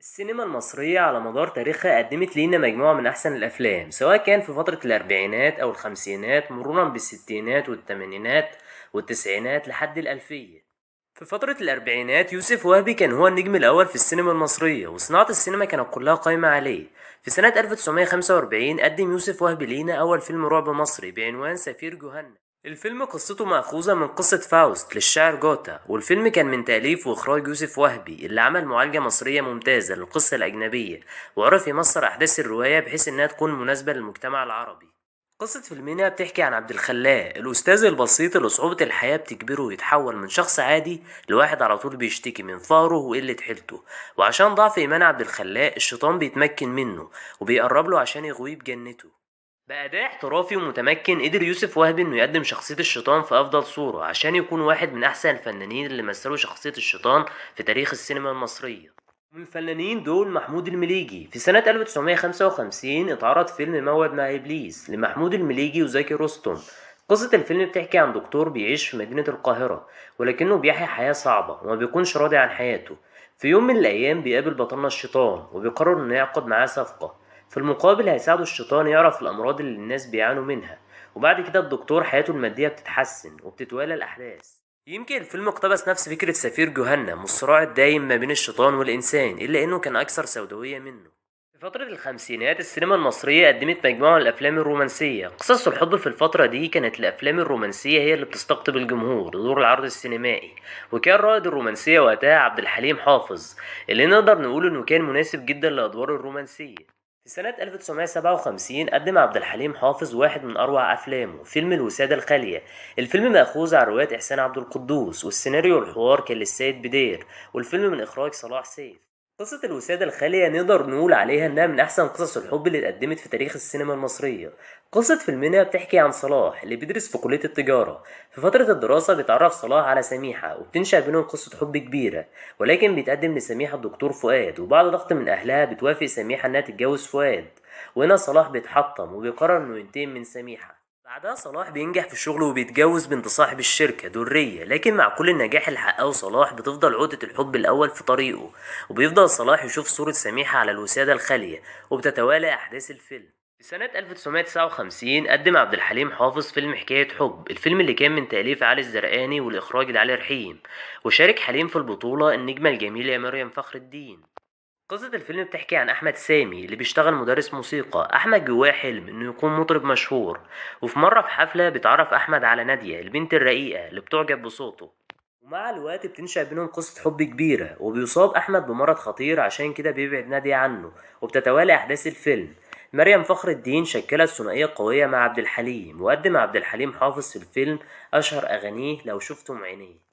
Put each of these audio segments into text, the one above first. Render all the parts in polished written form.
السينما المصرية على مدار تاريخها قدمت لينا مجموعة من أحسن الأفلام، سواء كان في فترة الأربعينات أو الخمسينات مرورا بالستينات والتمانينات والتسعينات لحد الألفية. في فترة الأربعينات يوسف وهبي كان هو النجم الأول في السينما المصرية، وصناعة السينما كانت كلها قايمة عليه. في سنة 1945 قدم يوسف وهبي لينا أول فيلم رعب مصري بعنوان سفير جهنم. الفيلم قصته مأخوذة من قصة فاوست للشاعر جوتا، والفيلم كان من تأليف وإخراج يوسف وهبي اللي عمل معالجة مصرية ممتازة للقصة الأجنبية، وعرف يمصر أحداث الرواية بحيث إنها تكون مناسبة للمجتمع العربي. قصة فيلمنا بتحكي عن عبد الخلاق الأستاذ البسيط اللي صعوبة الحياة بتجبره يتحول من شخص عادي لواحد على طول بيشتكي من فقره وقلة حيلته، وعشان ضعف إيمان عبد الخلاق الشيطان بيتمكن منه وبيقرب له عشان يغويه بجنته. بأداء احترافي ومتمكن قدر يوسف وهبي انه يقدم شخصية الشيطان في أفضل صورة عشان يكون واحد من أحسن الفنانين اللي مثلوا شخصية الشيطان في تاريخ السينما المصرية. من الفنانين دول محمود المليجي. في سنة 1955 اتعرض فيلم موعد مع إبليس لمحمود المليجي وزكي رستم. قصة الفيلم بتحكي عن دكتور بيعيش في مدينة القاهرة، ولكنه بيحيا حياة صعبة وما بيكونش راضي عن حياته. في يوم من الأيام بيقابل بطلنا الشيطان وبيقرر إنه يعقد معاه صفقة. في المقابل هيساعده الشيطان يعرف الأمراض اللي الناس بيعانوا منها، وبعد كده الدكتور حياته المادية بتتحسن وبتتوالى الأحداث. يمكن الفيلم اقتبس نفس فكرة سفير جهنم والصراع الدايم ما بين الشيطان والإنسان، إلا إنه كان أكثر سوداوية منه. في فترة الخمسينات السينما المصرية قدمت مجموعة من الأفلام الرومانسية. قصص الحب في الفترة دي كانت الأفلام الرومانسية هي اللي بتستقطب الجمهور لدور العرض السينمائي، وكان رائد الرومانسية وقتها عبد الحليم حافظ، اللي نقدر نقول إنه كان مناسب جدا لأدوار الرومانسية. في سنة 1957 قدم عبد الحليم حافظ واحد من أروع أفلامه، فيلم الوسادة الخالية. الفيلم مأخوذ عن رواية إحسان عبد القدوس، والسيناريو والحوار كان للسيد بدير، والفيلم من إخراج صلاح سيف. قصة الوسادة الخالية نقدر نقول عليها إنها من أحسن قصص الحب اللي اتقدمت في تاريخ السينما المصرية. قصة فيلمنا بتحكي عن صلاح اللي بيدرس في كلية التجارة. في فترة الدراسة بيتعرف صلاح على سميحة وبتنشأ بينهم قصة حب كبيرة، ولكن بيتقدم لسميحة الدكتور فؤاد، وبعد ضغط من أهلها بتوافق سميحة إنها تتجوز فؤاد. وهنا صلاح بيتحطم وبيقرر إنه ينتقم من سميحة. بعدها صلاح بينجح في الشغل وبيتجوز بنت صاحب الشركة درية، لكن مع كل النجاح اللي حققه صلاح بتفضل عقدة الحب الأول في طريقه، وبيفضل صلاح يشوف صورة سميحة على الوسادة الخالية، وبتتوالى أحداث الفيلم. في سنة 1959 قدم عبد الحليم حافظ فيلم حكاية حب، الفيلم اللي كان من تأليف علي الزرقاني والإخراج لعلي رحيم، وشارك حليم في البطولة النجمة الجميلة مريم فخر الدين. قصة الفيلم بتحكي عن أحمد سامي اللي بيشتغل مدرس موسيقى. أحمد جواه حلم إنه يكون مطرب مشهور، وفي مرة في حفلة بيتعرف أحمد على نادية البنت الرقيقة اللي بتعجب بصوته، ومع الوقت بتنشأ بينهم قصة حب كبيرة، وبيصاب أحمد بمرض خطير عشان كده بيبعد نادية عنه، وبتتوالى أحداث الفيلم. مريم فخر الدين شكلت ثنائية قوية مع عبد الحليم، وقدم عبد الحليم حافظ في الفيلم أشهر أغانيه لو شفتم عينيه.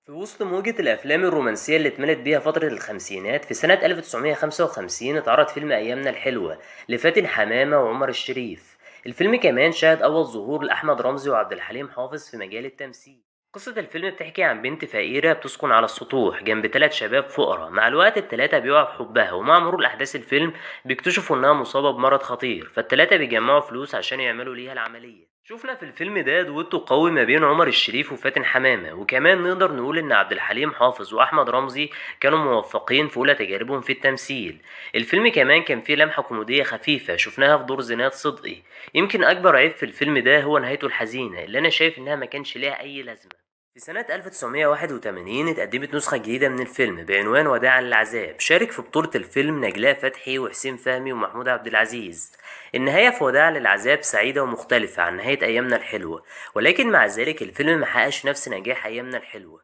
في وسط موجة الأفلام الرومانسية اللي اتملت بيها فترة الخمسينات، في سنة 1955 اتعرض فيلم أيامنا الحلوة لفاتن حمامة وعمر الشريف. الفيلم كمان شهد أول ظهور لأحمد رمزي وعبد الحليم حافظ في مجال التمثيل. قصة الفيلم بتحكي عن بنت فقيرة بتسكن على السطوح جنب 3 شباب فقراء. مع الوقت ال3 بيقعوا في حبها، ومع مرور أحداث الفيلم بيكتشفوا إنها مصابة بمرض خطير، فال3 بيجمعوا فلوس عشان يعملوا ليها العملية. شفنا في الفيلم ده دويتو قوي ما بين عمر الشريف وفاتن حمامة، وكمان نقدر نقول إن عبد الحليم حافظ وأحمد رمزي كانوا موفقين في أولى تجاربهم في التمثيل. الفيلم كمان كان فيه لمحة كوميدية خفيفة شفناها في دور زينات صدقي. يمكن أكبر عيب في الفيلم ده هو نهايته الحزينة اللي أنا شايف إنها ما كانش ليها أي لازمة. في سنة 1981 اتقدمت نسخة جديدة من الفيلم بعنوان وداعا للعذاب. شارك في بطولة الفيلم نجلاء فتحي وحسين فهمي ومحمود عبد العزيز. النهاية في وداعا للعذاب سعيدة ومختلفة عن نهاية أيامنا الحلوة، ولكن مع ذلك الفيلم محققش نفس نجاح أيامنا الحلوة.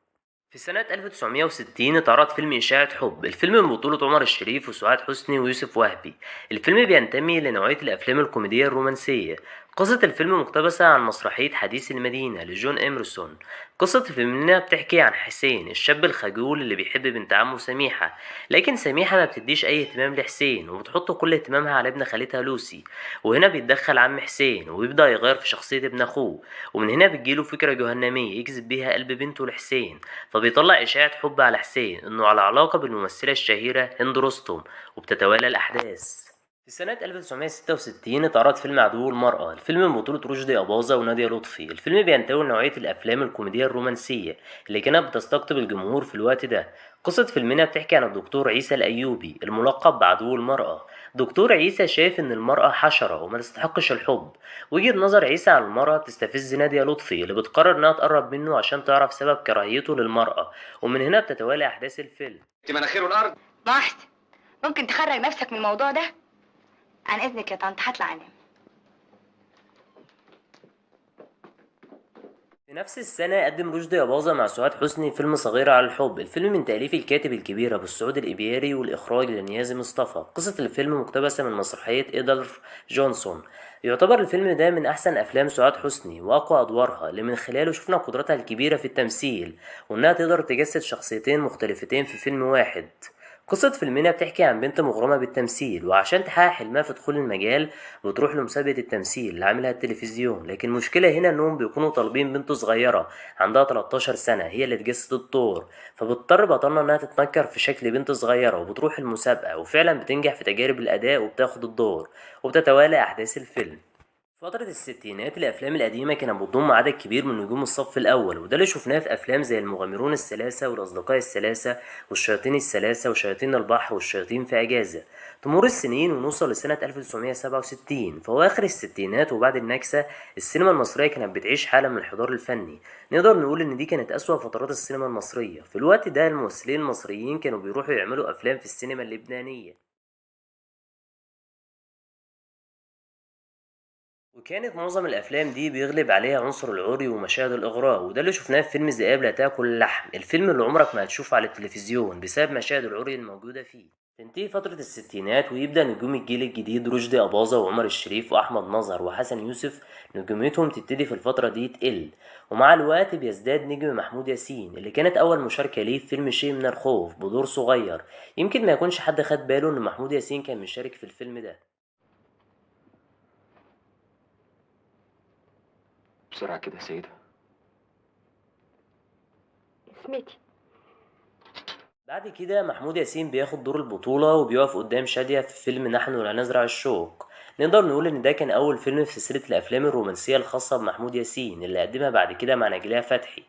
في سنة 1960 اتعرض فيلم إشاعة حب، الفيلم من بطولة عمر الشريف وسعاد حسني ويوسف وهبي. الفيلم بينتمي لنوعية الأفلام الكوميدية الرومانسية. قصة الفيلم مقتبسة عن مسرحية حديث المدينة لجون إميرسون. قصة فيلمنا بتحكي عن حسين الشاب الخجول اللي بيحب بنت عمه سميحة، لكن سميحة ما بتديش أي اهتمام لحسين وبتحط كل اهتمامها على ابن خالتها لوسي. وهنا بيتدخل عم حسين وبيبدأ يغير في شخصية ابن أخوه، ومن هنا بتجيله فكرة جهنمية يجذب بيها قلب بنته لحسين، فبيطلع إشاعة حب على حسين إنه على علاقة بالممثلة الشهيرة هند رستم، وبتتوالى الأحداث. في سنة 1966 اتعرض فيلم عدو المرأة. الفيلم من بطولة رشدي أباظة ونادية لطفي. الفيلم بينتوي لنوعية الأفلام الكوميدية الرومانسية اللي كانت بتستقطب الجمهور في الوقت ده. قصة فيلمنا بتحكي عن الدكتور عيسى الأيوبي الملقب بعدو المرأة. دكتور عيسى شايف إن المرأة حشرة وما تستحقش الحب. وجهة نظر عيسى عن المرأة بتستفز نادية لطفي اللي بتقرر إنها تقرب منه عشان تعرف سبب كراهيته للمرأة، ومن هنا بتتوالى أحداث الفيلم. انت مناخير الارض. محسن، ممكن تخرج نفسك من الموضوع ده؟ عن اذنك يا طنط، هطلع انام. في نفس السنة قدم رشدي أباظة مع سعاد حسني فيلم صغيرة على الحب. الفيلم من تأليف الكاتب الكبير أبو السعود الإبياري والإخراج لنيازي مصطفى. قصة الفيلم مقتبسة من مسرحية إيدلف جونسون. يعتبر الفيلم ده من أحسن أفلام سعاد حسني وأقوى أدوارها اللي من خلاله شفنا قدرتها الكبيرة في التمثيل، وإنها تقدر تجسد شخصيتين مختلفتين في فيلم واحد. قصة فيلمنا بتحكي عن بنت مغرمة بالتمثيل، وعشان تحقق حلمها في دخول المجال بتروح لمسابقة التمثيل اللي عاملها التلفزيون. لكن المشكلة هنا انهم بيكونوا طالبين بنت صغيرة عندها 13 سنة هي اللي تجسد الدور، فبتضطر بطلنا انها تتنكر في شكل بنت صغيرة وبتروح المسابقة، وفعلا بتنجح في تجارب الأداء وبتاخد الدور، وبتتوالى أحداث الفيلم. فترة الستينات الأفلام القديمة كانت بتضم عدد كبير من نجوم الصف الأول، وده اللي شفناه في أفلام زي المغامرون الثلاثة والأصدقاء الثلاثة والشياطين الثلاثة وشياطين البحر والشياطين في أجازة. تمر السنين ونوصل لسنة 1967 في أواخر الستينات وبعد النكسة. السينما المصرية كانت بتعيش حالة من الحضور الفني. نقدر نقول إن دي كانت أسوأ فترات السينما المصرية. في الوقت ده الممثلين المصريين كانوا بيروحوا يعملوا أفلام في السينما اللبنانية، وكانت معظم الافلام دي بيغلب عليها عنصر العري ومشاهد الاغراء، وده اللي شفناه في فيلم ذئاب لا تاكل اللحم. الفيلم اللي عمرك ما هتشوفه على التلفزيون بسبب مشاهد العري الموجوده فيه. تنتهي فترة الستينات ويبدأ نجوم الجيل الجديد رشدي أباظة وعمر الشريف وأحمد مظهر وحسن يوسف نجوميتهم تبتدي في الفترة دي تقل، ومع الوقت بيزداد نجم محمود ياسين اللي كانت أول مشاركة ليه في فيلم شيء من الخوف بدور صغير. يمكن ما يكونش حد خد باله إن محمود ياسين كان مشارك في الفيلم ده. بسرعه كده يا سيده. اسمتي. بعد كده محمود ياسين بياخد دور البطولة وبيقف قدام شادية في فيلم نحن لا نزرع الشوق. نقدر نقول إن ده كان أول فيلم في سلسلة الأفلام الرومانسية الخاصة بمحمود ياسين اللي قدمها بعد كده مع نجلاء فتحي.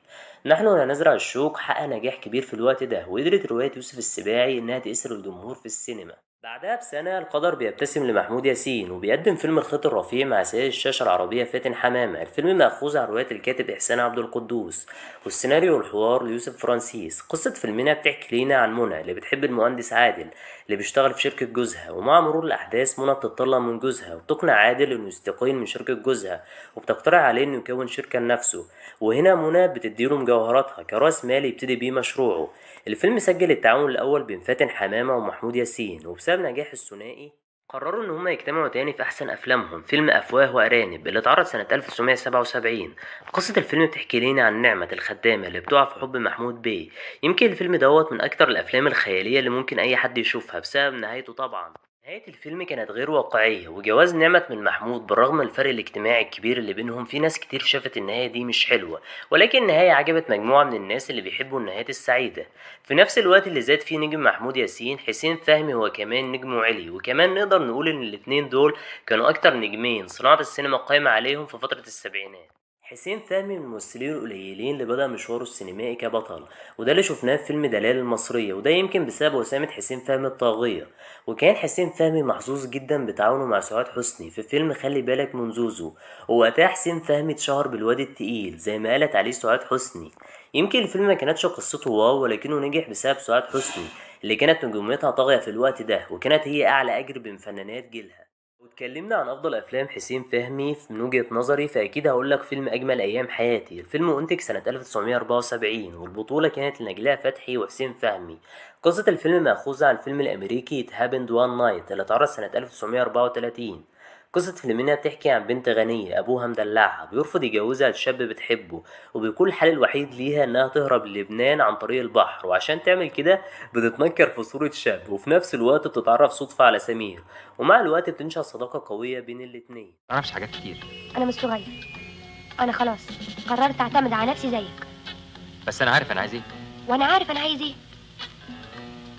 نحن لا نزرع الشوق حقق نجاح كبير في الوقت ده، وقدرت رواية يوسف السباعي إنها تأثر الجمهور في السينما. بعدها بسنة القدر بيبتسم لمحمود ياسين وبيقدم فيلم الخيط الرفيع مع سيد الشاشة العربية فاتن حمامة. الفيلم مأخوذ عن رواية الكاتب إحسان عبد القدوس، والسيناريو والحوار ليوسف فرانسيس. قصة فيلمنا بتحكي لينا عن منى اللي بتحب المهندس عادل اللي بيشتغل في شركة جوزها، ومع مرور الأحداث منى بتطلق من جوزها وتقنع عادل إنه يستقيل من شركة جوزها، وبتقترح عليه إنه يكون شركة لنفسه، وهنا منى بتديله مجوهراتها كرأس مال يبتدي بيه مشروعه. الفيلم سجل التعاون الأول بين فاتن حمامة ومحمود ياسين، وبسبب نجاح الثنائي قرروا إن هما يجتمعوا تاني في أحسن أفلامهم فيلم أفواه وأرانب اللي اتعرض سنة 1977. قصة الفيلم بتحكي لنا عن نعمة الخدامة اللي بتقع في حب محمود بيه. يمكن الفيلم دوت من أكتر الأفلام الخيالية اللي ممكن أي حد يشوفها بسبب نهايته طبعا. نهاية الفيلم كانت غير واقعية، وجواز نعمة من محمود بالرغم من الفرق الاجتماعي الكبير اللي بينهم، في ناس كتير شافت النهاية دي مش حلوة، ولكن النهاية عجبت مجموعة من الناس اللي بيحبوا النهايات السعيدة. في نفس الوقت اللي زاد فيه نجم محمود ياسين، حسين فهمي هو كمان نجمه عالي، وكمان نقدر نقول ان الاتنين دول كانوا اكتر نجمين صناعة السينما قايمة عليهم في فترة السبعينات. حسين فهمي من الممثلين القليلين اللي بدأ مشواره السينمائي كبطل، وده اللي شفناه في فيلم دلال المصرية، وده يمكن بسبب وسامة حسين فهمي الطاغية. وكان حسين فهمي محظوظ جدا بتعاونه مع سعاد حسني في فيلم خلي بالك من زوزو، ووقتها حسين فهمي اتشهر بالواد التقيل زي ما قالت عليه سعاد حسني. يمكن الفيلم ما كانتش قصته واو، ولكنه نجح بسبب سعاد حسني اللي كانت نجوميتها طاغية في الوقت ده، وكانت هي أعلى أجر بين فنانات جيلها. واتكلمنا عن افضل افلام حسين فهمي من وجهة نظري، فاكيد هقولك فيلم اجمل ايام حياتي. الفيلم انتج سنة 1974 والبطولة كانت لنجلاء فتحي وحسين فهمي. قصة الفيلم مأخوذة عن الفيلم الامريكي It Happened One Night اللي اتعرض سنة 1934. قصة فيلمنا بتحكي عن بنت غنية أبوها مدلعها بيرفض يجوزها لشاب بتحبه، وبيكون الحل الوحيد ليها إنها تهرب للبنان عن طريق البحر، وعشان تعمل كده بتتنكر في صورة شاب، وفي نفس الوقت بتتعرف صدفة على سمير، ومع الوقت بتنشأ صداقة قوية بين الاتنين. ما اعرفش حاجات كتير، أنا مش صغير، أنا خلاص قررت أعتمد على نفسي زيك، بس انا عارف انا عايز ايه. وأنا عارف أنا عايز إيه.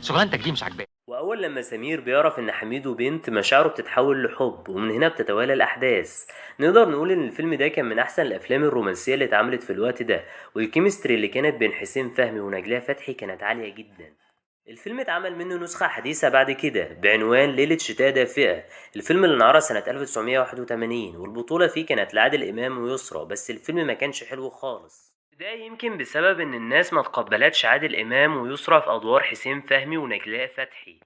شغلانتك دي مش عاجباني. وأول لما سمير بيعرف إن حميدو بنت مشاعره بتتحول لحب، ومن هنا بتتوالى الأحداث. نقدر نقول إن الفيلم ده كان من أحسن الأفلام الرومانسية اللي اتعملت في الوقت ده، والكيمستري اللي كانت بين حسين فهمي ونجلاء فتحي كانت عالية جدا. الفيلم اتعمل منه نسخة حديثة بعد كده بعنوان ليلة شتاء دافئة. الفيلم اللي انعرض سنة 1981، والبطولة فيه كانت لعادل إمام ويسرى، بس الفيلم ما كانش حلو خالص. ده يمكن بسبب إن الناس ما تقبلتش عادل إمام ويسرى في أدوار حسين فهمي ونجلاء فتحي.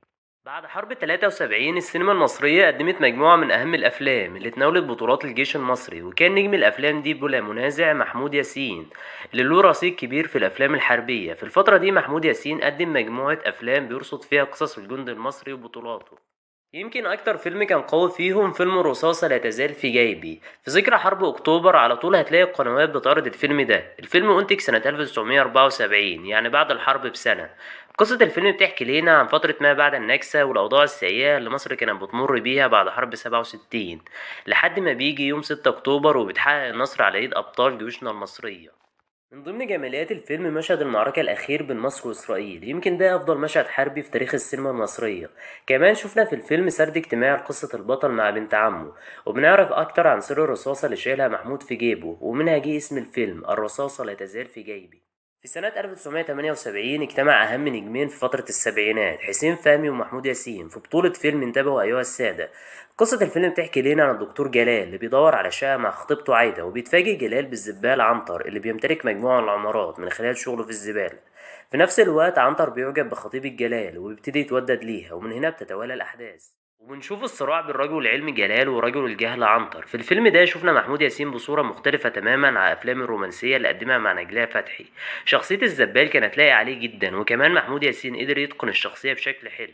بعد حرب 73 السينما المصرية قدمت مجموعة من أهم الأفلام اللي تناولت بطولات الجيش المصري، وكان نجم الأفلام دي بلا منازع محمود ياسين، اللي له رصيد كبير في الأفلام الحربية. في الفترة دي محمود ياسين قدم مجموعة أفلام بيرصد فيها قصص الجند المصري وبطولاته. يمكن أكتر فيلم كان قوي فيهم فيلم الرصاصة لا تزال في جيبي. في ذكرى حرب أكتوبر على طول هتلاقي القنوات بتعرض الفيلم ده. الفيلم أنتج سنة 1974، يعني بعد الحرب بسنة. قصة الفيلم بتحكي لينا عن فترة ما بعد النكسة والأوضاع السيئة اللي مصر كانت بتمر بيها بعد حرب 67، لحد ما بيجي يوم 6 أكتوبر وبتحقق النصر على إيد أبطال جيوشنا المصرية. من ضمن جماليات الفيلم مشهد المعركة الأخير بين مصر وإسرائيل، يمكن ده أفضل مشهد حربي في تاريخ السينما المصرية. كمان شفنا في الفيلم سرد اجتماعي لقصة البطل مع بنت عمه، وبنعرف أكتر عن سر الرصاصة اللي شايلها محمود في جيبه، ومنها جه اسم الفيلم الرصاصة لا تزال في جيبي. في سنة 1978 اجتمع أهم نجمين في فترة السبعينات، حسين فهمي ومحمود ياسين، في بطولة فيلم انتبهوا أيها السادة. قصة الفيلم بتحكي لنا عن الدكتور جلال اللي بيدور على شقة مع خطيبته عايدة، وبيتفاجئ جلال بالزبال عنتر اللي بيمتلك مجموعة من العمارات من خلال شغله في الزبالة. في نفس الوقت عنتر بيعجب بخطيبة جلال وبيبتدي يتودد ليها، ومن هنا بتتوالى الأحداث. وبنشوف الصراع بين رجل العلم جلال ورجل الجهل عنتر. في الفيلم ده شفنا محمود ياسين بصورة مختلفة تماما عن الأفلام الرومانسية اللي قدمها مع نجلاء فتحي. شخصية الزبال كانت لايقة عليه جدا، وكمان محمود ياسين قدر يتقن الشخصية بشكل حلو.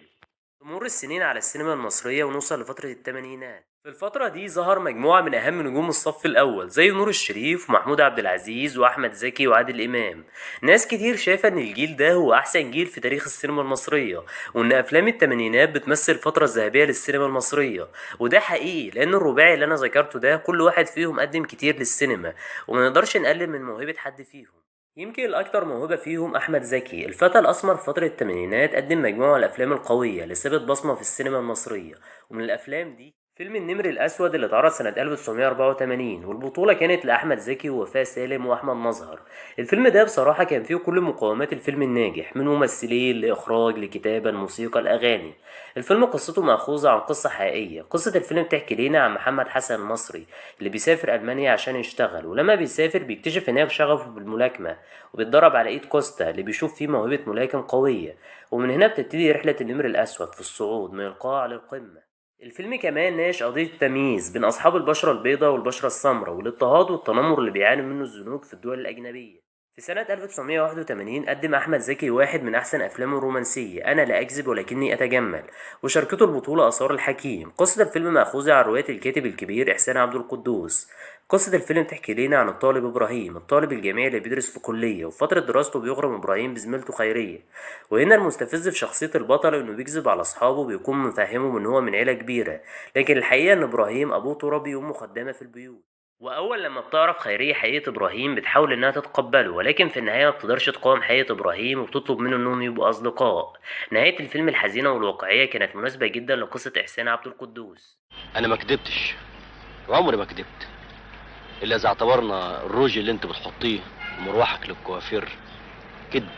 تمر السنين على السينما المصرية ونوصل لفترة الثمانينات. في الفترة دي ظهر مجموعة من أهم نجوم الصف الأول زي نور الشريف ومحمود عبد العزيز وأحمد زكي وعادل إمام. ناس كتير شايفة إن الجيل ده هو أحسن جيل في تاريخ السينما المصرية، وإن أفلام الثمانينات بتمثل الفترة الذهبية للسينما المصرية. وده حقيقي لأن الرباعي اللي أنا ذكرته ده كل واحد فيهم قدم كتير للسينما، ومنقدرش نقلل من موهبة حد فيهم. يمكن الأكثر موهبة فيهم أحمد زكي، الفتى الأسمر في فترة الثمانينات قدم مجموعة من الأفلام القوية اللي سابت بصمة في السينما المصرية. ومن الأفلام دي فيلم النمر الأسود اللي اتعرض سنة 1984، والبطولة كانت لأحمد زكي ووفاء سالم وأحمد مظهر. الفيلم ده بصراحة كان فيه كل مقومات الفيلم الناجح، من ممثلين لإخراج لكتابة الموسيقى الأغاني. الفيلم قصته مأخوذة عن قصة حقيقية. قصة الفيلم بتحكي لنا عن محمد حسن المصري اللي بيسافر ألمانيا عشان يشتغل، ولما بيسافر بيكتشف هناك شغفه بالملاكمة، وبيتدرب على ايد كوستا اللي بيشوف فيه موهبة ملاكم قوية. ومن هنا بتبتدي رحلة النمر الأسود في الصعود من القاع للقمة. الفيلم كمان ناقش قضية التمييز بين أصحاب البشرة البيضاء والبشرة السمراء، والاضطهاد والتنمر اللي بيعاني منه الزنوج في الدول الأجنبية. في سنة 1981 قدم أحمد زكي واحد من أحسن أفلامه الرومانسية، أنا لا أكذب ولكني أتجمل، وشاركته البطولة آثار الحكيم. قصة الفيلم مأخوذة عن رواية الكاتب الكبير إحسان عبد القدوس. قصة الفيلم تحكي لنا عن الطالب إبراهيم، الطالب الجامعي اللي بيدرس في كلية، وفي فترة دراسته بيغرم إبراهيم بزميلته خيرية. وهنا المستفز في شخصية البطل إنه بيكذب على أصحابه، بيكون مفهمهم إن هو من عيلة كبيرة، لكن الحقيقة إن إبراهيم أبوه تربي وأمه خدامة في البيوت. وأول لما بتعرف خيرية حقيقة إبراهيم بتحاول إنها تتقبله، ولكن في النهاية ما بتقدرش تقاوم حقيقة إبراهيم وبتطلب منه إنهم يبقوا أصدقاء. نهاية الفيلم الحزينة والواقعية كانت مناسبة جدا لقصة إحسان عبد القدوس. انا ما كدبتش وعمري ما كدبت الا اذا اعتبرنا الروج اللي انت بتحطيه ومروحك للكوافير كذب.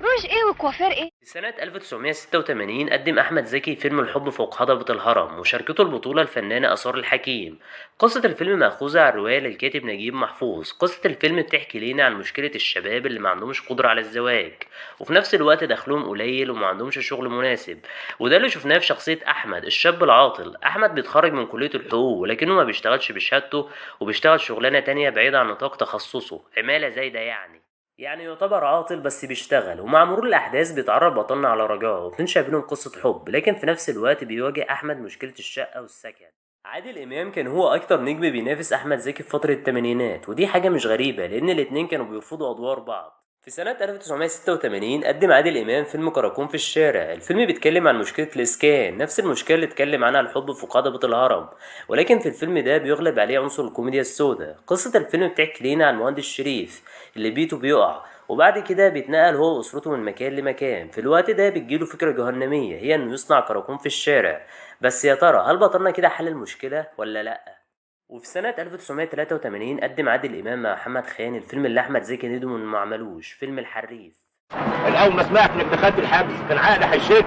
روج ايه وكوافير ايه؟ في سنة 1986 قدم أحمد زكي فيلم الحب فوق هضبة الهرم، وشاركته البطولة الفنانة آثار الحكيم. قصة الفيلم مأخوذة عن رواية للكاتب نجيب محفوظ. قصة الفيلم بتحكي لنا عن مشكلة الشباب اللي ما عندهمش قدرة على الزواج، وفي نفس الوقت دخلهم قليل وما عندهمش شغل مناسب. وده اللي شفناه في شخصية أحمد الشاب العاطل. أحمد بيتخرج من كلية الحقوق ولكنه ما بيشتغلش بشهادته، وبيشتغل شغلانة تانية بعيدة عن نطاق تخصصه، عمالة زايدة يعني يعتبر عاطل بس بيشتغل. ومع مرور الأحداث بيتعرف بطلنا على رجاء، وبتنشأ بينهم قصة حب، لكن في نفس الوقت بيواجه أحمد مشكلة الشقة والسكن. عادل إمام كان هو أكتر نجم بينافس أحمد زكي في فترة الثمانينات، ودي حاجة مش غريبة لأن الاتنين كانوا بيرفضوا أدوار بعض. في سنة 1986 قدم عادل إمام فيلم كراكون في الشارع. الفيلم بيتكلم عن مشكلة الإسكان، نفس المشكلة اللي اتكلم عنها الحب في هضبة الهرم، ولكن في الفيلم ده بيغلب عليه عنصر الكوميديا السوداء. قصة الفيلم بتحكي لينا عن مهندس شريف اللي بيته بيقع، وبعد كده بيتنقل هو وأسرته من مكان لمكان. في الوقت ده بتجيله فكرة جهنمية، هي إنه يصنع كراكون في الشارع. بس يا ترى هل بطلنا كده حل المشكلة ولا لأ؟ وفي سنة 1983 قدم عادل إمام مع محمد خان الفيلم اللي أحمد زكي ندم إنه ما عملوش، فيلم الحريف. الاول ما سمعت انك دخلت الحبس كان عقلي هيشد.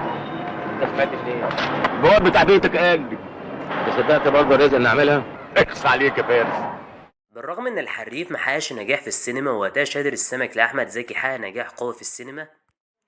انت سمعت ليه؟ الجواب بتاع بيتك قال لي. صدقت برضه يا رزق اني اعملها؟ اقص عليك يا فارس. بالرغم ان الحريف محققش نجاح في السينما، ووقتها شادر السمك لاحمد زكي حقق نجاح قوي في السينما،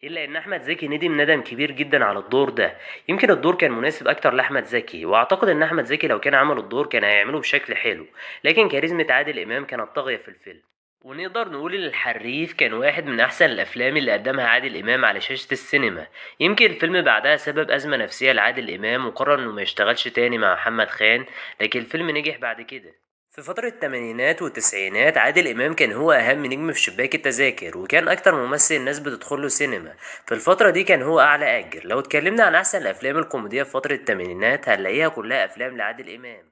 الا ان احمد زكي ندم كبير جدا على الدور ده. يمكن الدور كان مناسب اكتر لاحمد زكي، واعتقد ان احمد زكي لو كان عمل الدور كان هيعمله بشكل حلو، لكن كاريزما عادل امام كانت طاغيه في الفيلم. ونقدر نقول ان الحريف كان واحد من احسن الافلام اللي قدمها عادل امام على شاشة السينما. يمكن الفيلم بعدها سبب ازمة نفسية لعادل امام وقرر انه ما يشتغلش تاني مع محمد خان، لكن الفيلم نجح بعد كده. في فترة الثمانينات والتسعينات عادل إمام كان هو أهم نجم في شباك التذاكر، وكان أكتر ممثل الناس بتدخله سينما. في الفترة دي كان هو أعلى أجر. لو اتكلمنا عن أحسن الأفلام الكوميدية في فترة الثمانينات هنلاقيها كلها أفلام لعادل إمام.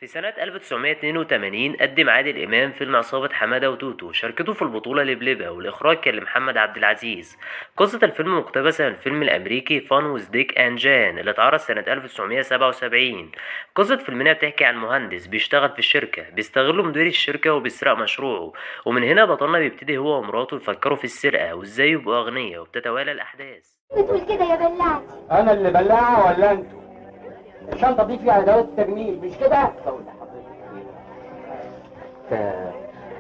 في سنة 1982 قدم عادل إمام فيلم عصابة حمادة وتوتو، شاركته في البطولة لبلبة، والإخراج كان لمحمد عبد العزيز. قصة الفيلم مقتبسة من الفيلم الأمريكي فان ويز ديك أند جان اللي اتعرض سنة 1977. قصة فيلمنا بتحكي عن مهندس بيشتغل في الشركة، بيستغله مدير الشركة وبيسرق مشروعه، ومن هنا بطلنا بيبتدي هو ومراته يفكروا في السرقة وإزاي يبقوا أغنياء، وبتتوالى الأحداث. بتقول كده يا بلعتي؟ انا اللي بلاعه ولا انتوا؟ الشنطه دي فيها ادوات التجميل مش كده؟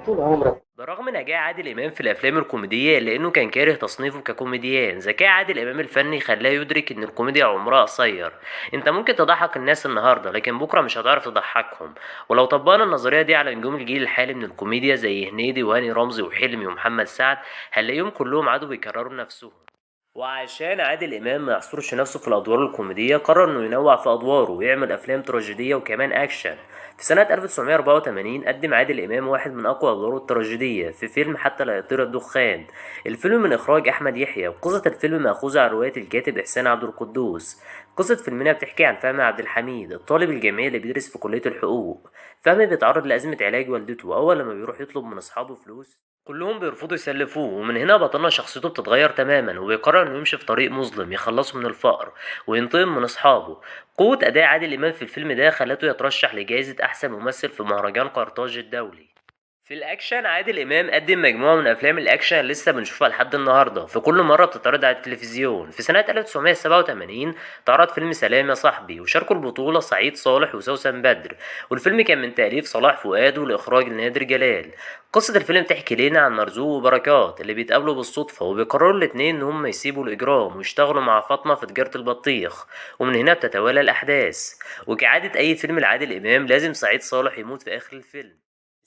طول عمرك برغم نجاح عادل إمام في الأفلام الكوميدية إلا إنه كان كاره تصنيفه ككوميديان. ذكاء عادل إمام الفني خلاه يدرك إن الكوميديا عمرها قصير. أنت ممكن تضحك الناس النهاردة لكن بكرة مش هتعرف تضحكهم. ولو طبقنا النظرية دي على نجوم الجيل الحالي من الكوميديا زي هنيدي وهاني رمزي وحلمي ومحمد سعد هنلاقيهم كلهم عادوا بيكرروا نفسهم. وعشان عادل إمام ما يحصرش نفسه في الأدوار الكوميدية قرر إنه ينوع في أدواره ويعمل أفلام تراجيدية وكمان أكشن. في سنة 1984 قدم عادل إمام واحد من أقوى أدواره التراجيدية في فيلم حتى لا يطير الدخان. الفيلم من إخراج أحمد يحيى، وقصة الفيلم مأخوذة عن رواية الكاتب إحسان عبد القدوس. قصة فيلمنا بتحكي عن فهمي عبد الحميد، الطالب الجامعي اللي بيدرس في كلية الحقوق. فهمي بيتعرض لأزمة علاج والدته، وأول لما بيروح يطلب من أصحابه فلوس كلهم بيرفضوا يسلفوه، ومن هنا بطلنا شخصيته بتتغير تماما وبيقرر انه يمشي في طريق مظلم يخلصه من الفقر وينتقم من اصحابه. قوة اداء عادل امام في الفيلم ده خلته يترشح لجائزة احسن ممثل في مهرجان قرطاج الدولي. في الاكشن عادل امام قدم مجموعه من افلام الاكشن لسه بنشوفها لحد النهارده، في كل مره بتتعرض على التلفزيون. في سنه 1987 اتعرض فيلم سلام يا صاحبي، وشاركوا البطوله سعيد صالح وسوسن بدر، والفيلم كان من تاليف صلاح فؤاد والاخراج لنادر جلال. قصه الفيلم بتحكي لنا عن مرزوق وبركات اللي بيتقابلوا بالصدفه، وبيقرروا الاتنين ان هم يسيبوا الاجرام ويشتغلوا مع فاطمه في تجاره البطيخ، ومن هنا بتتوالى الاحداث. وكعاده اي فيلم لعادل امام لازم سعيد صالح يموت في اخر الفيلم.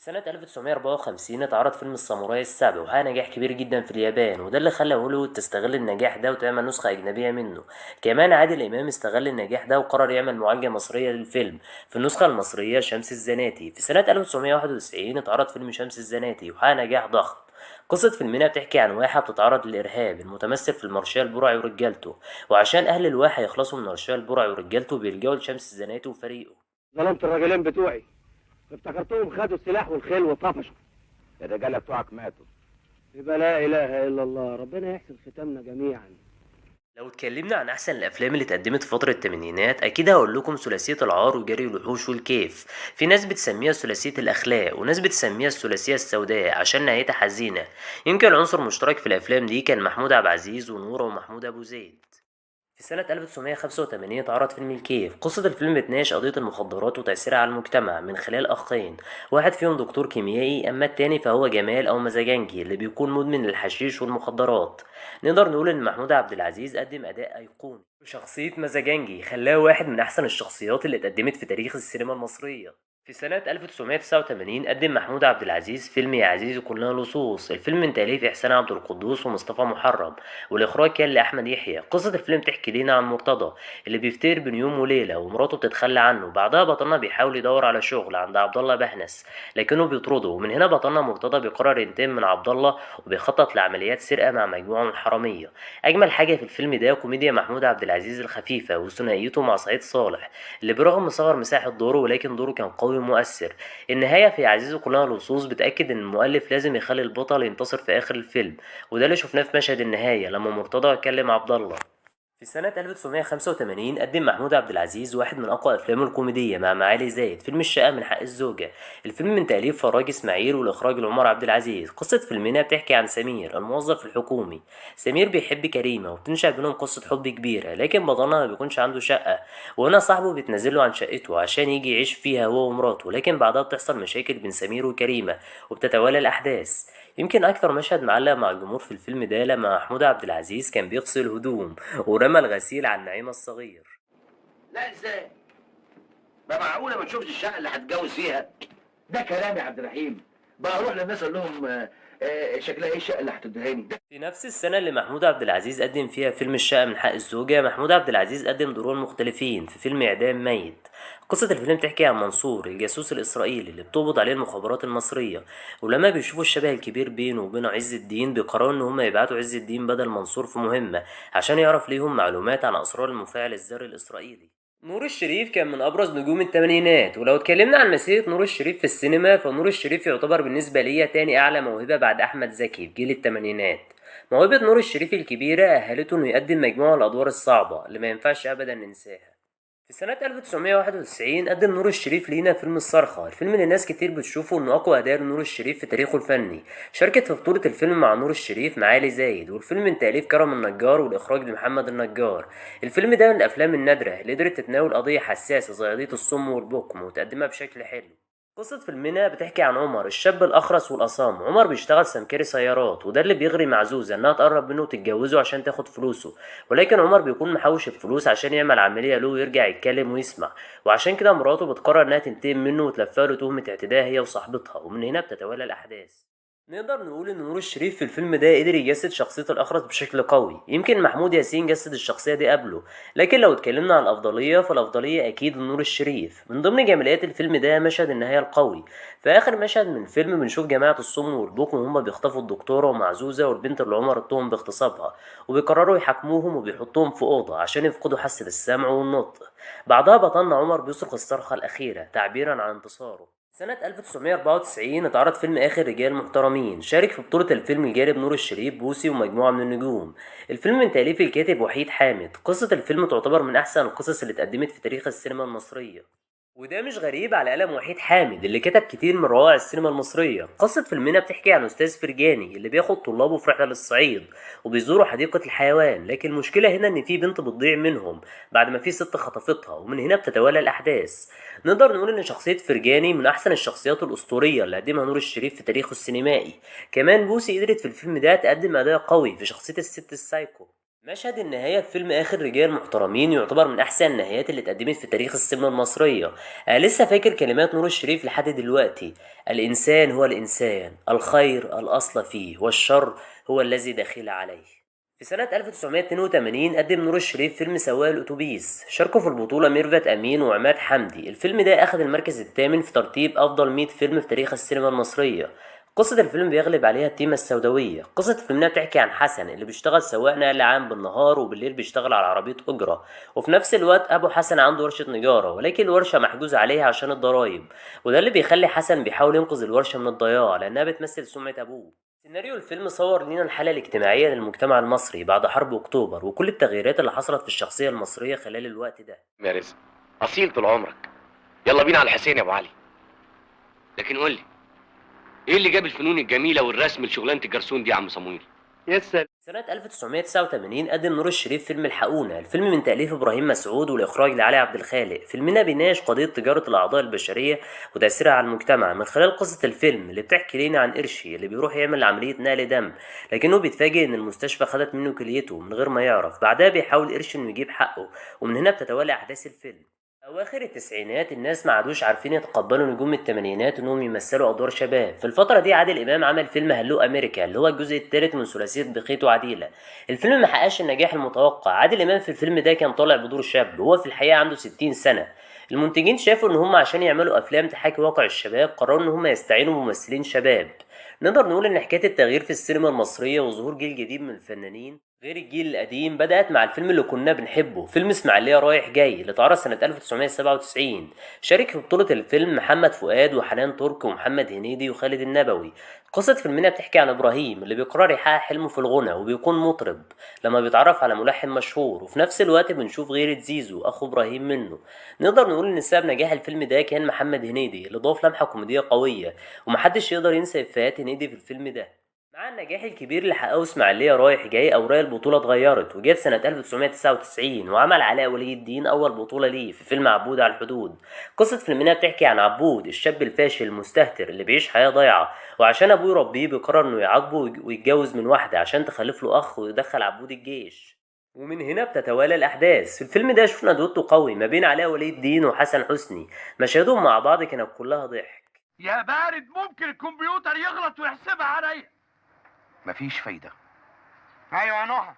سنة 1954 اتعرض فيلم الساموراي السبع وحقق نجاح كبير جدا في اليابان، وده اللي خلى هوليوود تستغل النجاح ده وتعمل نسخة أجنبية منه. كمان عادل إمام استغل النجاح ده وقرر يعمل معالجة مصرية للفيلم في النسخة المصرية شمس الزناتي. في سنة 1991 اتعرض فيلم شمس الزناتي وحقق نجاح ضخم. قصة فيلمنا بتحكي عن واحة بتتعرض للإرهاب المتمثل في المارشال برعي ورجالته، وعشان أهل الواحة يخلصوا من المارشال برعي ورجالته بيلجأوا لشمس الزناتي وفريقه. ظلمت الراجلين بتوعي، افتكرتهم خدوا السلاح والخيل وطفشوا. الرجاله بتوعك ماتوا. يبقى لا اله الا الله، ربنا يحسن ختامنا جميعا. لو اتكلمنا عن احسن الافلام اللي اتقدمت في فتره الثمانينات اكيد هقول لكم ثلاثيه العار وجري الوحوش والكيف. في ناس بتسميها ثلاثيه الاخلاق، وناس بتسميها الثلاثيه السوداء عشان نهايتها حزينه. يمكن عنصر مشترك في الافلام دي كان محمود عبد العزيز ونوره ومحمود ابو زيد. في سنة 1985 اتعرض فيلم الكيف. قصة الفيلم بتناقش قضية المخدرات وتأثيرها على المجتمع من خلال أخين، واحد فيهم دكتور كيميائي أما التاني فهو جمال أو مزاجنجي اللي بيكون مدمن للحشيش والمخدرات. نقدر نقول إن محمود عبد العزيز قدم أداء أيقوني. شخصية مزاجنجي خلاه واحد من أحسن الشخصيات اللي اتقدمت في تاريخ السينما المصرية. في سنة 1989 قدم محمود عبد العزيز فيلم يا عزيزي كلنا لصوص. الفيلم من تأليف إحسان عبد القدوس ومصطفى محرم، والإخراج كان لأحمد يحيى. قصة الفيلم تحكي لنا عن مرتضى اللي بيفتكر بين يوم وليلة ومراته بتتخلى عنه. بعدها بطلنا بيحاول يدور على شغل عند عبد الله بهنس لكنه بيطرده، ومن هنا بطلنا مرتضى بيقرر ينتقم من عبد الله وبيخطط لعمليات سرقة مع مجموعة من الحرامية. أجمل حاجة في الفيلم ده كوميديا محمود عبد العزيز الخفيفة وثنائيته مع سعيد صالح اللي برغم صغر مساحة دوره ولكن دوره كان قوي قوي ومؤثر. النهاية في عزيز وكلها لصوص بتأكد إن المؤلف لازم يخلي البطل ينتصر في آخر الفيلم، وده اللي شفناه في مشهد النهاية لما مرتضى كلم عبد الله. في سنة 1985 قدم محمود عبد العزيز واحد من أقوى أفلامه الكوميدية مع معالي زايد، فيلم الشقة من حق الزوجة. الفيلم من تأليف فراج إسماعيل والإخراج لعمر عبد العزيز. قصة فيلمنا بتحكي عن سمير الموظف الحكومي. سمير بيحب كريمة وبتنشأ بينهم قصة حب كبيرة، لكن بطلنا ما بيكونش عنده شقة، وهنا صاحبه بيتنزله عن شقته عشان يجي يعيش فيها هو ومراته، لكن بعدها بتحصل مشاكل بين سمير وكريمة وبتتوالى الأحداث. يمكن أكتر مشهد معلق مع الجمهور في الفيلم ده لما محمود عبد العزيز كان بيغسل هدوم ورمى الغسيل على النعيم الصغير. لا ازاي؟ ما معقوله ما تشوفش الشقه اللي هتتجوز فيها؟ ده كلام يا عبد الرحيم. بقى اروح للناس اقول لهم شكلها ايه الشقه اللي هتدهاني؟ في نفس السنة اللي محمود عبد العزيز قدم فيها فيلم الشقة من حق الزوجة، محمود عبد العزيز قدم دورين مختلفين في فيلم إعدام ميت. قصة الفيلم تحكي عن منصور الجاسوس الإسرائيلي اللي بتقبض عليه المخابرات المصرية، ولما بيشوفوا الشبه الكبير بينه وبين عز الدين بيقرروا إن هما يبعتوا عز الدين بدل منصور في مهمة عشان يعرف ليهم معلومات عن أسرار المفاعل الذري الإسرائيلي. نور الشريف كان من أبرز نجوم الثمانينات، ولو اتكلمنا عن مسيرة نور الشريف في السينما فنور الشريف يعتبر بالنسبة ليا تاني أعلى موهبة بعد أحمد زكي في جيل الثمانينات. موهبة نور الشريف الكبيرة أهلته إنه يقدم مجموعة الأدوار الصعبة اللي ما ينفعش أبدا ننساها. في سنة 1991 قدم نور الشريف لينا فيلم الصرخة، الفيلم اللي ناس كتير بتشوفه إنه أقوى أداء لنور الشريف في تاريخه الفني. شاركت في بطولة الفيلم مع نور الشريف معالي زايد، والفيلم من تأليف كرم النجار والإخراج لمحمد النجار. الفيلم ده من الأفلام النادرة اللي قدرت تتناول قضية حساسة زي قضية الصم والبكم وتقدمها بشكل حلو. قصة فيلمنا بتحكي عن عمر الشاب الأخرس والأصام. عمر بيشتغل سمكري سيارات، وده اللي بيغري معزوزة إنها تقرب منه وتتجوزه عشان تاخد فلوسه، ولكن عمر بيكون محوش الفلوس عشان يعمل عملية له ويرجع يتكلم ويسمع، وعشان كده مراته بتقرر إنها تنتقم منه وتلفها تهمة اعتداء هي وصاحبتها، ومن هنا بتتوالى الأحداث. نقدر نقول ان نور الشريف في الفيلم ده قدر يجسد شخصية الأخرس بشكل قوي. يمكن محمود ياسين جسد الشخصية دي قبله، لكن لو اتكلمنا عن الأفضلية فالأفضلية أكيد نور الشريف. من ضمن جماليات الفيلم ده مشهد النهاية القوي. في آخر مشهد من الفيلم بنشوف جماعة الصم والبكم وهما بيخطفوا الدكتورة ومعزوزة والبنت اللي عمر اتهم باغتصابها، وبيقرروا يحاكموهم وبيحطوهم في أوضة عشان يفقدوا حاسة السمع والنطق. بعدها بطلنا عمر بيصرخ الصرخة الأخيرة تعبيرا عن انتصاره. سنة 1994 اتعرض فيلم آخر رجال محترمين، شارك في بطولة الفيلم الجانب نور الشريف بوسي ومجموعة من النجوم. الفيلم من تأليف الكاتب وحيد حامد. قصة الفيلم تعتبر من أحسن القصص اللي اتقدمت في تاريخ السينما المصرية، وده مش غريب على قلم وحيد حامد اللي كتب كتير من روائع السينما المصرية. قصة فيلمنا بتحكي عن أستاذ فرجاني اللي بياخد طلابه في رحلة للصعيد وبيزوروا حديقة الحيوان، لكن المشكلة هنا إن في بنت بتضيع منهم بعد ما في ست خطفتها، ومن هنا بتتوالى الأحداث. نقدر نقول إن شخصية فرجاني من أحسن الشخصيات الأسطورية اللي قدمها نور الشريف في تاريخه السينمائي. كمان بوسي قدرت في الفيلم ده تقدم أداء قوي في شخصية الست السايكو. مشهد النهاية في فيلم آخر رجال محترمين يعتبر من أحسن النهايات اللي اتقدمت في تاريخ السينما المصرية. أنا لسه فاكر كلمات نور الشريف لحد دلوقتي: الإنسان هو الإنسان، الخير الأصل فيه والشر هو الذي دخل عليه. في سنة 1982 قدم نور الشريف فيلم سواق الأتوبيس، شاركوا في البطولة ميرفت أمين وعماد حمدي. الفيلم ده أخذ المركز الثامن في ترتيب أفضل 100 فيلم في تاريخ السينما المصرية. قصة الفيلم بيغلب عليها التيمة السوداوية. قصة فيلمنا بتحكي عن حسن اللي بيشتغل سواق نقل عام بالنهار وبالليل بيشتغل على عربية أجرة، وفي نفس الوقت أبو حسن عنده ورشة نجارة ولكن الورشة محجوز عليها عشان الضرايب، وده اللي بيخلي حسن بيحاول ينقذ الورشة من الضياع لأنها بتمثل سمعة أبوه. سيناريو الفيلم صور لنا الحالة الاجتماعية للمجتمع المصري بعد حرب أكتوبر وكل التغييرات اللي حصلت في الشخصية المصرية خلال الوقت ده. يا رزق اصيل طول عمرك. يلا بينا على الحسين يا ابو علي. لكن قول لي ايه اللي جاب الفنون الجميله والرسم لشغلانه الجرسون دي يا عم صمويل؟ سنة 1989 قدم نور الشريف فيلم الحقونا، الفيلم من تأليف إبراهيم مسعود والإخراج لعلي عبد الخالق. فيلمنا بيناقش قضية تجارة الأعضاء البشرية وتأثيرها على المجتمع من خلال قصة الفيلم اللي بتحكي لنا عن قرشي اللي بيروح يعمل عملية نقل دم، لكنه بيتفاجئ إن المستشفى خدت منه كليته من غير ما يعرف. بعدها بيحاول قرش إنه يجيب حقه، ومن هنا بتتوالى أحداث الفيلم. أواخر التسعينات الناس ما عادوش عارفين يتقبلوا نجوم الثمانينات إنهم يمثلوا أدوار شباب. في الفترة دي عادل إمام عمل فيلم هلو أمريكا اللي هو الجزء الثالث من ثلاثية بخيت وعديلة. الفيلم ما حققش النجاح المتوقع. عادل إمام في الفيلم ده كان طالع بدور شاب وهو في الحقيقة عنده 60 سنة. المنتجين شافوا إن هم عشان يعملوا أفلام تحاكي واقع الشباب قرروا إن هم يستعينوا بممثلين شباب. نقدر نقول إن حكاية التغيير في السينما المصرية وظهور جيل جديد من الفنانين غير الجيل القديم بدأت مع الفيلم اللي كنا بنحبه، فيلم اسماعيلية رايح جاي اللي اتعرض سنة 1997. شارك في بطولة الفيلم محمد فؤاد وحنان ترك ومحمد هنيدي وخالد النبوي. قصة فيلمنا بتحكي عن إبراهيم اللي بيقرر يحقق حلمه في الغنى وبيكون مطرب لما بيتعرف على ملحن مشهور، وفي نفس الوقت بنشوف غيرة زيزو أخو إبراهيم منه. نقدر نقول إن سبب نجاح الفيلم ده كان محمد هنيدي اللي ضاف لمحة كوميدية قوية، ومحدش يقدر ينسى إفيهات هنيدي في الفيلم ده. مع النجاح الكبير اللي حققه اسماعيلية رايح جاي، أوراق البطولة اتغيرت وجت سنة 1999، وعمل علاء ولي الدين أول بطولة ليه في فيلم عبود على الحدود. قصة فيلمنا بتحكي عن عبود الشاب الفاشل المستهتر اللي بيعيش حياة ضايعة، وعشان أبوه يربيه بيقرر إنه يعاقبه ويتجوز من واحدة عشان تخلف له أخ ويدخل عبود الجيش. ومن هنا بتتوالى الأحداث. في الفيلم ده شفنا دوتو قوي ما بين علاء ولي الدين وحسن حسني، مشاهدهم مع بعض كانت كلها ضحك. يا بارد، ممكن الكمبيوتر يغلط ويحسبها عليا. مفيش فايده. ايوه يا نوح،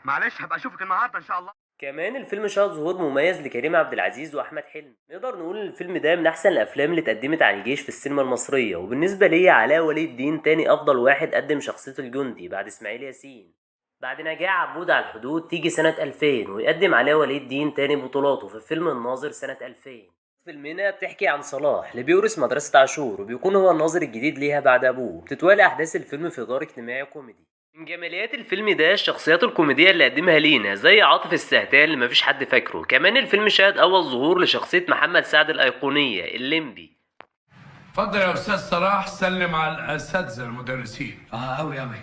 معلش هبقى اشوفك النهارده ان شاء الله. كمان الفيلم شهد ظهور مميز لكريم عبد العزيز واحمد حلمي. نقدر نقول ان الفيلم ده من احسن الافلام اللي اتقدمت عن الجيش في السينما المصريه، وبالنسبه لي علاء ولي الدين تاني افضل واحد قدم شخصيه الجندي بعد اسماعيل ياسين. بعد نجاح عبود على الحدود تيجي سنه 2000 ويقدم علاء ولي الدين تاني بطولاته في فيلم الناظر سنه 2000. فيلمنا بتحكي عن صلاح اللي بيورث مدرسه عاشور وبيكون هو الناظر الجديد ليها بعد ابوه. بتتوالى احداث الفيلم في اطار اجتماعي كوميدي. من جماليات الفيلم ده الشخصيات الكوميدية اللي قدمها لينا زي عاطف السهتان اللي مفيش حد فاكره. كمان الفيلم شهد أول ظهور لشخصية محمد سعد الأيقونية الليمبي. اتفضل يا استاذ صلاح، سلم على الاساتذه المدرسين. قوي قوي.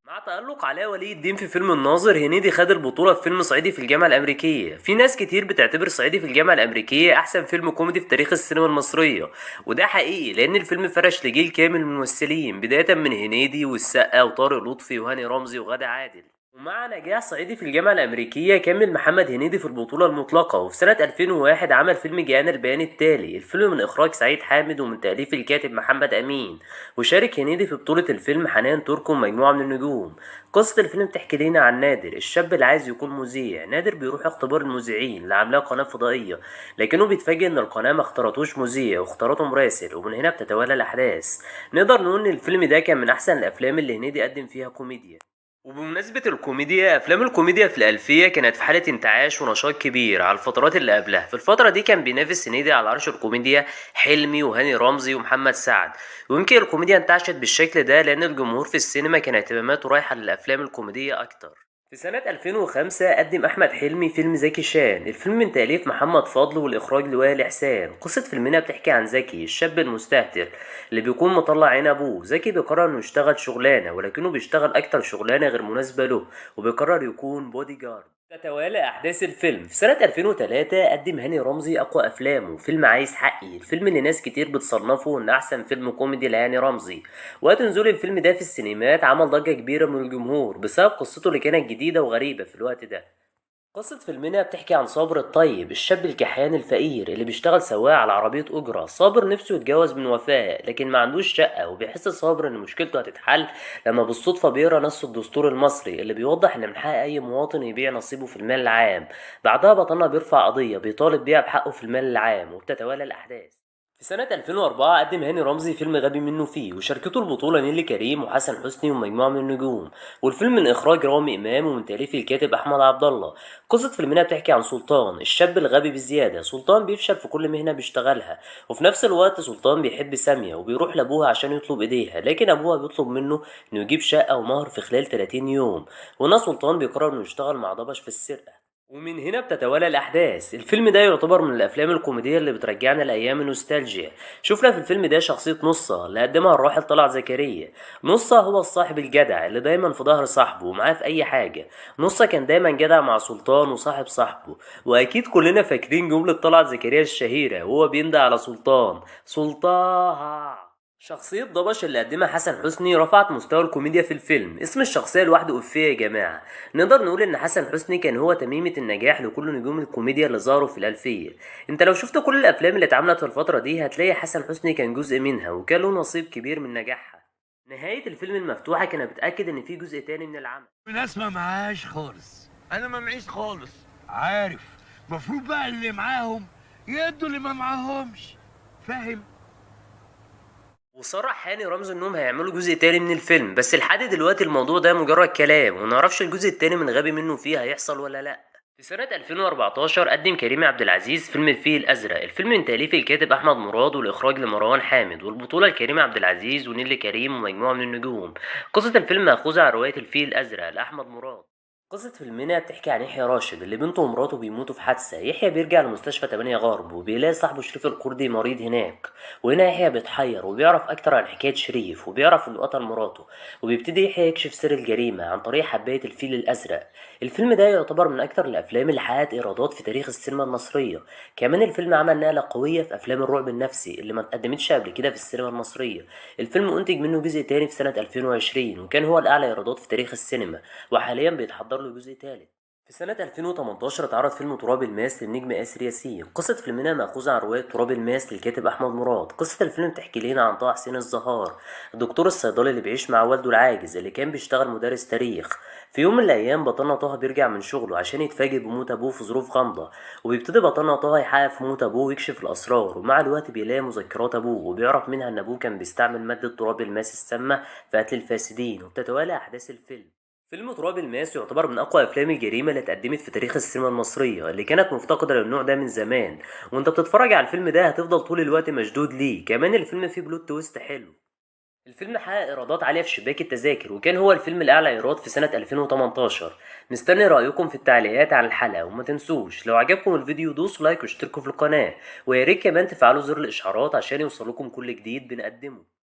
مع تألق علاء ولي الدين في فيلم الناظر، هنيدي خد البطولة في فيلم صعيدي في الجامعة الأمريكية. في ناس كتير بتعتبر صعيدي في الجامعة الأمريكية أحسن فيلم كوميدي في تاريخ السينما المصرية، وده حقيقي لأن الفيلم فرش لجيل كامل من الممثلين بداية من هنيدي والسقا وطارق لطفي وهاني رمزي وغادة عادل. ومع نجاح صعيدي في الجامعة الأمريكية كمل محمد هنيدي في البطولة المطلقة، وفي سنة 2001 عمل فيلم جاءنا البيان التالي. الفيلم من إخراج سعيد حامد ومن تأليف الكاتب محمد أمين، وشارك هنيدي في بطولة الفيلم حنان ترك ومجموعة من النجوم. قصة الفيلم بتحكي لنا عن نادر الشاب اللي عايز يكون مذيع. نادر بيروح اختبار المذيعين اللي عاملاه قناة فضائية، لكنه بيتفاجئ إن القناة ما اختارتوش مذيع واختارته مراسل، ومن هنا بتتوالى الأحداث. نقدر نقول إن الفيلم ده كان من أحسن الأفلام اللي هنيدي قدم فيها كوميديا. وبمناسبة الكوميديا، أفلام الكوميديا في الألفية كانت في حالة انتعاش ونشاط كبير على الفترات اللي قبلها. في الفترة دي كان بينافس هنيدي على عرش الكوميديا حلمي وهاني رمزي ومحمد سعد، ويمكن الكوميديا انتعشت بالشكل ده لأن الجمهور في السينما كان اهتماماته رايحة للأفلام الكوميدية أكتر. في سنة 2005 قدم أحمد حلمي فيلم زكي شان. الفيلم من تأليف محمد فضل والإخراج لوائل إحسان. قصة فيلمنا بتحكي عن زكي الشاب المستهتر اللي بيكون مطلع عين أبوه. زكي بيقرر إنه يشتغل شغلانة، ولكنه بيشتغل أكتر شغلانة غير مناسبة له، وبيقرر يكون بودي جارد. تتوالى أحداث الفيلم. في سنة 2003 قدم هاني رمزي أقوى أفلامه فيلم عايز حقي. الفيلم اللي ناس كتير بتصنفه إن أحسن فيلم كوميدي لهاني رمزي. وقت نزول الفيلم ده في السينمات عمل ضجة كبيرة من الجمهور بسبب قصته اللي كانت جديدة وغريبة في الوقت ده. قصة فيلمنا بتحكي عن صابر الطيب الشاب الكحيان الفقير اللي بيشتغل سواق على عربية أجرة. صابر نفسه يتجوز من وفاء لكن ما عندوش شقة، وبيحس صابر إن مشكلته هتتحل لما بالصدفة بيقرا نص الدستور المصري اللي بيوضح إن من حق أي مواطن يبيع نصيبه في المال العام. بعدها بطلنا بيرفع قضية بيطالب بيها بحقه في المال العام، وبتتوالى الأحداث. في سنة 2004 قدم هاني رمزي فيلم غبي منه فيه، وشاركته البطولة نيلي كريم وحسن حسني ومجموعة من النجوم، والفيلم من إخراج رامي إمام ومن تأليف الكاتب أحمد عبد الله. قصة فيلمنا بتحكي عن سلطان الشاب الغبي بزيادة. سلطان بيفشل في كل مهنة بيشتغلها، وفي نفس الوقت سلطان بيحب سامية وبيروح لأبوها عشان يطلب إيديها، لكن أبوها بيطلب منه إنه يجيب شقة ومهر في خلال 30 يوم، وهنا سلطان بيقرر إنه يشتغل مع ضبش في السرقة. ومن هنا بتتوالى الأحداث. الفيلم ده يعتبر من الأفلام الكوميدية اللي بترجعنا لأيام النوستالجيا. شفنا في الفيلم ده شخصية نصة اللي قدمها الراحل طلعت زكريا. نصة هو الصاحب الجدع اللي دايما في ظهر صاحبه ومعاه في أي حاجة. نصة كان دايما جدع مع سلطان وصاحب صاحبه، وأكيد كلنا فاكرين جملة طلعت زكريا الشهيرة وهو بيندى على سلطان: سلطان. شخصية ضبش اللي قدمها حسن حسني رفعت مستوى الكوميديا في الفيلم. اسم الشخصية لوحده إفيه يا جماعة. نقدر نقول إن حسن حسني كان هو تميمة النجاح لكل نجوم الكوميديا اللي ظهروا في الألفية. انت لو شفت كل الأفلام اللي اتعملت في الفترة دي هتلاقي حسن حسني كان جزء منها وكان له نصيب كبير من نجاحها. نهاية الفيلم المفتوحة كانت بتأكد إن في جزء تاني من العمل. ناس ما معاش خالص. انا ما معيش خالص. عارف، مفروض بقى اللي معاهم يدوا اللي ما معاهمش. فاهم؟ وصرح هاني رمزي انهم هيعملوا جزء تاني من الفيلم، بس لحد دلوقتي الموضوع ده مجرد كلام ونعرفش الجزء التاني من غبي منه فيه هيحصل ولا لا. في سنة 2014 قدم كريم عبد العزيز فيلم الفيل الأزرق. الفيلم من تأليف الكاتب أحمد مراد والإخراج لمروان حامد، والبطولة لكريم عبد العزيز ونيلي كريم ومجموعة من النجوم. قصة الفيلم مأخوذة عن رواية الفيل الأزرق لأحمد مراد. قصة فيلمنا بتحكي عن يحيى راشد اللي بنته ومراته بيموتوا في حادثة. يحيى بيرجع لمستشفى 8 غرب وبيلاقي صاحبه شريف الكردي مريض هناك، وهنا يحيى بيتحير وبيعرف أكتر عن حكاية شريف وبيعرف إنه قتل مراته، وبيبتدي يحيى يكشف سر الجريمة عن طريق حباية الفيل الأزرق. الفيلم ده يعتبر من أكتر الأفلام اللي حققت إيرادات في تاريخ السينما المصرية. كمان الفيلم عمل نقلة قوية في أفلام الرعب النفسي اللي ما اتقدمتش قبل كده في السينما المصرية. الفيلم أنتج منه جزء تاني في سنة 2020 وكان هو الأعلى إيرادات في تاريخ السينما، وحاليا بيتحضر له جزء تالت. في سنة 2018 اتعرض فيلم تراب الماس للنجم آسر ياسين. قصة فيلمنا مأخوذة عن رواية تراب الماس للكاتب أحمد مراد. قصة الفيلم بتحكي لنا عن طه حسين الزهار، الدكتور الصيدلي اللي بيعيش مع والده العاجز اللي كان بيشتغل مدرس تاريخ. في يوم من الأيام بطلنا طه بيرجع من شغله عشان يتفاجئ بموت أبوه في ظروف غامضة، وبيبتدي بطلنا طه يحقق في موت أبوه ويكشف الأسرار، ومع الوقت بيلاقي مذكرات أبوه وبيعرف منها إن أبوه كان بيستعمل مادة تراب الماس السامة في قتل الفاسدين، وبتتوالى أحداث الفيلم. فيلم تراب الماس يعتبر من أقوى أفلام الجريمة اللي اتقدمت في تاريخ السينما المصرية اللي كانت مفتقدة للنوع ده من زمان، وأنت بتتفرج على الفيلم ده هتفضل طول الوقت مشدود ليه. كمان الفيلم فيه بلوت تويست حلو. الفيلم حقق إيرادات عالية في شباك التذاكر وكان هو الفيلم الأعلى إيراد في سنة 2018. مستني رأيكم في التعليقات عن الحلقة، وما تنسوش لو عجبكم الفيديو دوسوا لايك واشتركوا في القناة، وياريت كمان تفعلوا زر الإشعارات عشان يوصلكم كل جديد بنقدمه.